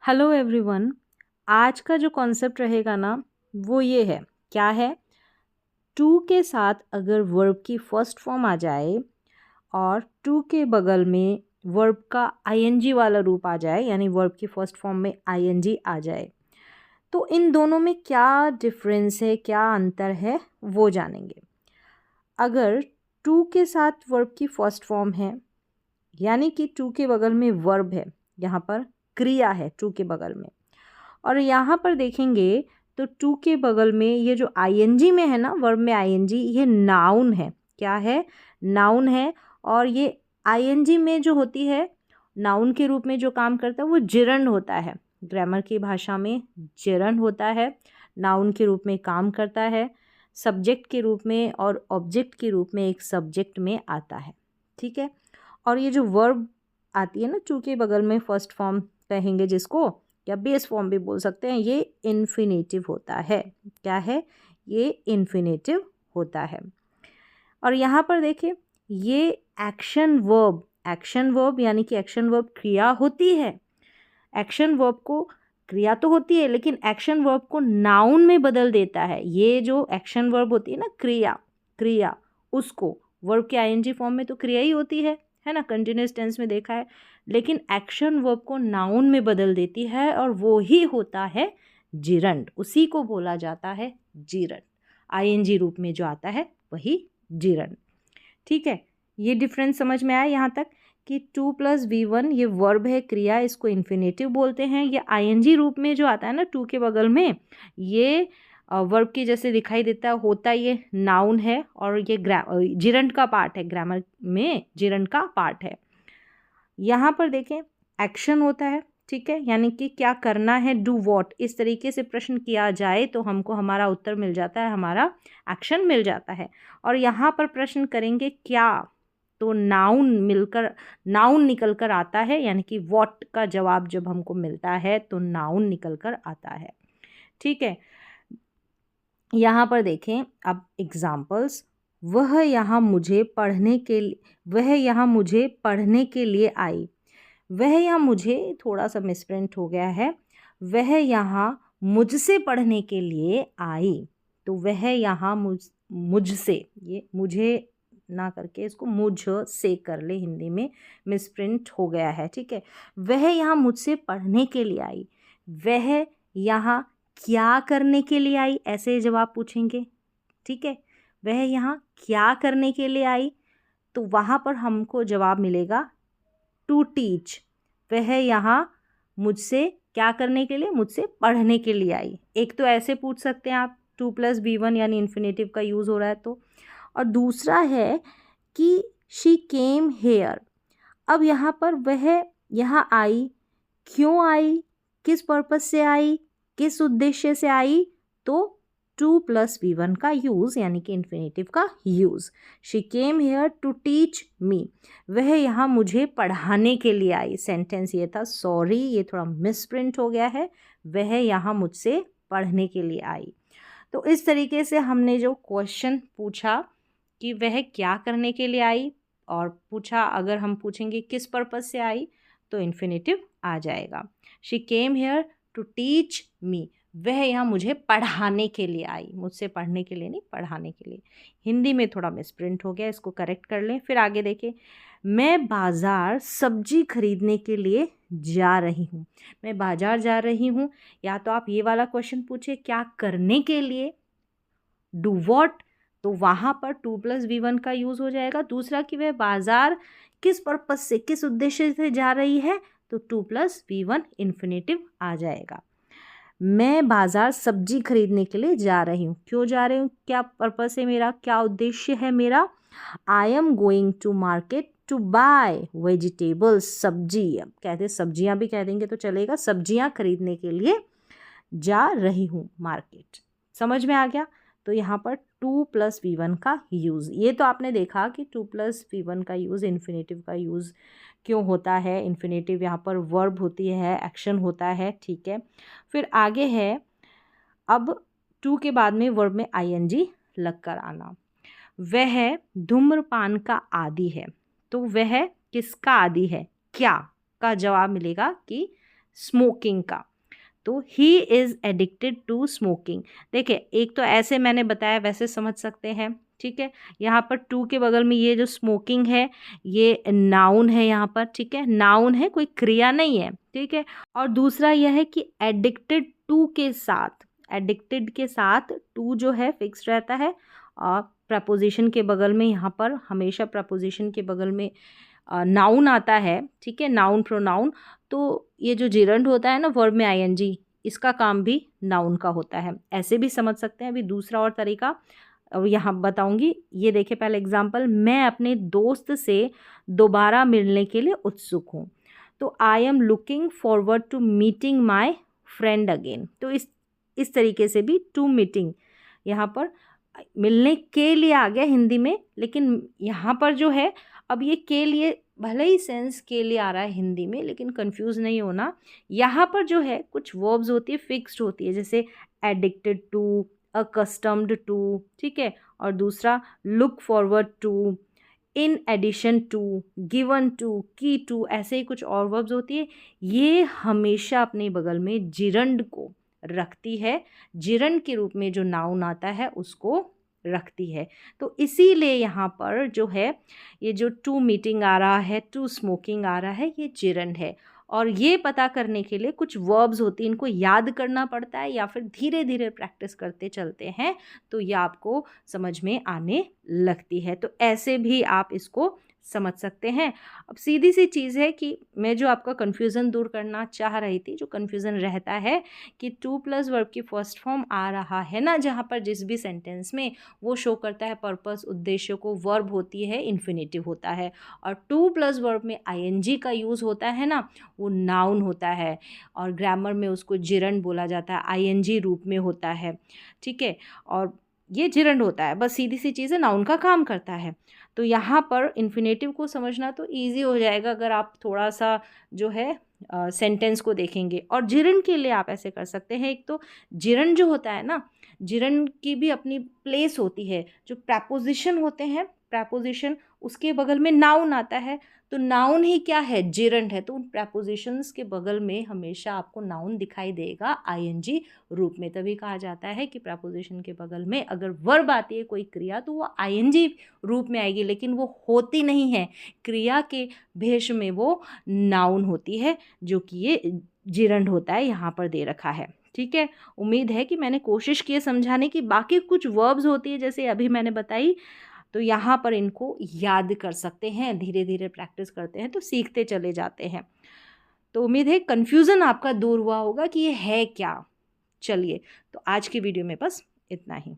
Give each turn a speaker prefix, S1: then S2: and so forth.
S1: Hello everyone. आज का जो कॉन्सेप्ट रहेगा ना वो ये है, क्या है, टू के साथ अगर वर्ब की फर्स्ट फॉर्म आ जाए और टू के बगल में वर्ब का आईएनजी वाला रूप आ जाए, यानी वर्ब की फर्स्ट फॉर्म में आईएनजी आ जाए, तो इन दोनों में क्या डिफरेंस है, क्या अंतर है, वो जानेंगे। अगर टू के साथ वर्ब की फर्स्ट फॉर्म है, यानी कि टू के बगल में वर्ब है, यहाँ पर क्रिया है टू के बगल में, और यहाँ पर देखेंगे तो टू के बगल में ये जो आईएनजी में है ना, वर्ब में आईएनजी, ये नाउन है। क्या है? नाउन है। और ये आईएनजी में जो होती है, नाउन के रूप में जो काम करता है वो जिरंड होता है। ग्रामर की भाषा में जिरंड होता है, नाउन के रूप में काम करता है, सब्जेक्ट के रूप में और ऑब्जेक्ट के रूप में एक सब्जेक्ट में आता है। ठीक है। और ये जो वर्ब आती है ना टू के बगल में, फर्स्ट फॉर्म कहेंगे जिसको, या बेस फॉर्म भी बोल सकते हैं, ये इन्फिनेटिव होता है। क्या है? ये इन्फिनेटिव होता है। और यहाँ पर देखिए, ये एक्शन वर्ब यानी कि एक्शन वर्ब क्रिया होती है। एक्शन वर्ब को क्रिया तो होती है, लेकिन एक्शन वर्ब को नाउन में बदल देता है। ये जो एक्शन वर्ब होती है ना, क्रिया उसको वर्ब के आईएनजी फॉर्म में तो क्रिया ही होती है ना, कंटिन्यूस टेंस में देखा है, लेकिन एक्शन वर्ब को नाउन में बदल देती है और वो ही होता है जिरंड। उसी को बोला जाता है जिरंड। आईएनजी रूप में जो आता है वही जिरंड। ठीक है, ये डिफरेंस समझ में आया यहाँ तक कि टू प्लस V1 ये वर्ब है, क्रिया, इसको इन्फिनेटिव बोलते हैं। ये आईएनजी रूप में जो आता है ना टू के बगल में, ये वर्ब के जैसे दिखाई देता है, होता ये नाउन है, और ये जिरंड का पार्ट है, ग्रामर में जिरंड का पार्ट है। यहाँ पर देखें, एक्शन होता है। ठीक है, यानी कि क्या करना है, डू वॉट, इस तरीके से प्रश्न किया जाए तो हमको हमारा उत्तर मिल जाता है, हमारा एक्शन मिल जाता है। और यहाँ पर प्रश्न करेंगे क्या, तो नाउन निकल कर आता है, यानी कि वॉट का जवाब जब हमको मिलता है तो नाउन निकल कर आता है। ठीक है, यहाँ पर देखें अब एग्जाम्पल्स। वह यहाँ मुझे पढ़ने के लिए आई। वह यहाँ मुझे, थोड़ा सा मिसप्रिंट हो गया है, वह यहाँ मुझसे पढ़ने के लिए आई। तो वह यहाँ मुझसे, ये मुझे ना करके इसको मुझ से कर ले, हिंदी में मिसप्रिंट हो गया है। ठीक है, वह यहाँ मुझसे पढ़ने के लिए आई। वह यहाँ क्या करने के लिए आई, ऐसे जवाब पूछेंगे। ठीक है, वह यहाँ क्या करने के लिए आई, तो वहाँ पर हमको जवाब मिलेगा टू टीच। वह यहाँ मुझसे क्या करने के लिए, मुझसे पढ़ने के लिए आई। एक तो ऐसे पूछ सकते हैं आप, टू प्लस V1 यानी इन्फिनेटिव का यूज़ हो रहा है तो। और दूसरा है कि शी केम हेयर। अब यहाँ पर वह यहाँ आई, क्यों आई, किस पर्पज़ से आई, किस उद्देश्य से आई, तो टू प्लस V1 का यूज़, यानी कि इन्फिनेटिव का use. She came here to teach me. वह यहाँ मुझे पढ़ाने के लिए आई। सेंटेंस ये था, सॉरी ये थोड़ा मिसप्रिंट हो गया है, वह यहाँ मुझसे पढ़ने के लिए आई। तो इस तरीके से हमने जो क्वेश्चन पूछा कि वह क्या करने के लिए आई, और पूछा अगर हम पूछेंगे किस पर्पज़ से आई, तो इन्फिनेटिव आ जाएगा। She came here to teach me. वह यहाँ मुझे पढ़ाने के लिए आई, मुझसे पढ़ने के लिए नहीं, पढ़ाने के लिए। हिंदी में थोड़ा मिसप्रिंट हो गया, इसको करेक्ट कर लें। फिर आगे देखें, मैं बाज़ार सब्जी खरीदने के लिए जा रही हूँ। मैं बाज़ार जा रही हूँ, या तो आप ये वाला क्वेश्चन पूछे क्या करने के लिए, डू वॉट, तो वहाँ पर टू प्लस V1 का यूज़ हो जाएगा। दूसरा कि वह बाज़ार किस पर्पज़ से, किस उद्देश्य से जा रही है, तो टू प्लस V1 इन्फिनेटिव आ जाएगा। मैं बाज़ार सब्जी खरीदने के लिए जा रही हूँ। क्यों जा रही हूँ, क्या पर्पज़ है मेरा, क्या उद्देश्य है मेरा, I am going to market to buy vegetables. सब्जी, अब कहते सब्जियाँ भी कह देंगे तो चलेगा, सब्जियाँ खरीदने के लिए जा रही हूँ मार्केट। समझ में आ गया। तो यहाँ पर टू प्लस V1 का यूज़, ये तो आपने देखा कि टू प्लस V1 का यूज़, इन्फिनेटिव का यूज़ क्यों होता है। इन्फिनेटिव यहाँ पर वर्ब होती है, एक्शन होता है। ठीक है, फिर आगे है, अब टू के बाद में वर्ब में ING लग कर आना। वह धूम्रपान का आदी है। तो वह किसका आदी है, क्या का जवाब मिलेगा कि स्मोकिंग का। तो he is addicted to smoking. देखिए, एक तो ऐसे मैंने बताया, वैसे समझ सकते हैं, ठीक है। यहाँ पर टू के बगल में ये जो स्मोकिंग है ये नाउन है यहाँ पर, ठीक है, नाउन है, कोई क्रिया नहीं है, ठीक है। और दूसरा यह है कि एडिक्टेड टू के साथ, एडिक्टेड के साथ टू जो है फिक्स रहता है, और प्रपोजिशन के बगल में यहाँ पर हमेशा प्रपोजिशन के बगल में नाउन आता है, ठीक है, नाउन प्रोनाउन। तो ये जो जिरंड होता है ना वर्ब में आईएनजी, इसका काम भी नाउन का होता है, ऐसे भी समझ सकते हैं। अभी दूसरा और तरीका यहाँ बताऊंगी। ये देखिए पहले एग्जाम्पल, मैं अपने दोस्त से दोबारा मिलने के लिए उत्सुक हूँ। तो I am looking forward to meeting my friend again. तो इस तरीके से भी टू मीटिंग, यहाँ पर मिलने के लिए आ गया हिंदी में, लेकिन यहाँ पर जो है अब ये के लिए, भले ही सेंस के लिए आ रहा है हिंदी में, लेकिन कंफ्यूज नहीं होना। यहाँ पर जो है कुछ वर्ब्स होती है फिक्स्ड होती है, जैसे एडिक्टेड टू, अकस्टम्ड टू, ठीक है, और दूसरा look forward to, in addition to, given to, key to, ऐसे ही कुछ और वर्ब्स होती है। ये हमेशा अपने बगल में जिरंड को रखती है, जिरंड के रूप में जो नाउन आता है उसको रखती है। तो इसीलिए यहाँ पर जो है ये जो टू मीटिंग आ रहा है, टू स्मोकिंग आ रहा है, ये जिरंड है। और ये पता करने के लिए कुछ वर्ब्स होती हैं, इनको याद करना पड़ता है या फिर धीरे धीरे प्रैक्टिस करते चलते हैं तो ये आपको समझ में आने लगती है। तो ऐसे भी आप इसको समझ सकते हैं। अब सीधी सी चीज़ है कि मैं जो आपका कन्फ्यूज़न दूर करना चाह रही थी, जो कन्फ्यूज़न रहता है कि टू प्लस वर्ब की फर्स्ट फॉर्म आ रहा है ना, जहाँ पर जिस भी सेंटेंस में, वो शो करता है पर्पस, उद्देश्य को, वर्ब होती है इन्फिनेटिव होता है, और टू प्लस वर्ब में आईएनजी का यूज़ होता है ना, वो नाउन होता है, और ग्रामर में उसको जिरंड बोला जाता है, आईएनजी रूप में होता है, ठीक है, और ये जिरंड होता है। बस सीधी सी चीज़ है, नाउन का काम करता है। तो यहाँ पर इन्फिनेटिव को समझना तो ईजी हो जाएगा अगर आप थोड़ा सा जो है सेंटेंस को देखेंगे। और जिरंड के लिए आप ऐसे कर सकते हैं, एक तो जिरंड जो होता है ना, जिरंड की भी अपनी प्लेस होती है। जो प्रपोजिशन होते हैं, प्रपोजिशन, उसके बगल में नाउन आता है, तो नाउन ही क्या है, जिरंड है। तो उन प्रपोजिशंस के बगल में हमेशा आपको नाउन दिखाई देगा आईएनजी रूप में। तभी कहा जाता है कि प्रपोजिशन के बगल में अगर वर्ब आती है कोई क्रिया तो वो आईएनजी रूप में आएगी, लेकिन वो होती नहीं है, क्रिया के भेष में वो नाउन होती है, जो कि ये जिरंड होता है, यहाँ पर दे रखा है, ठीक है। उम्मीद है कि मैंने कोशिश की है समझाने की। बाकी कुछ वर्ब्स होती है जैसे अभी मैंने बताई, तो यहाँ पर इनको याद कर सकते हैं, धीरे धीरे प्रैक्टिस करते हैं तो सीखते चले जाते हैं। तो उम्मीद है कन्फ्यूज़न आपका दूर हुआ होगा कि ये है क्या। चलिए, तो आज की वीडियो में बस इतना ही।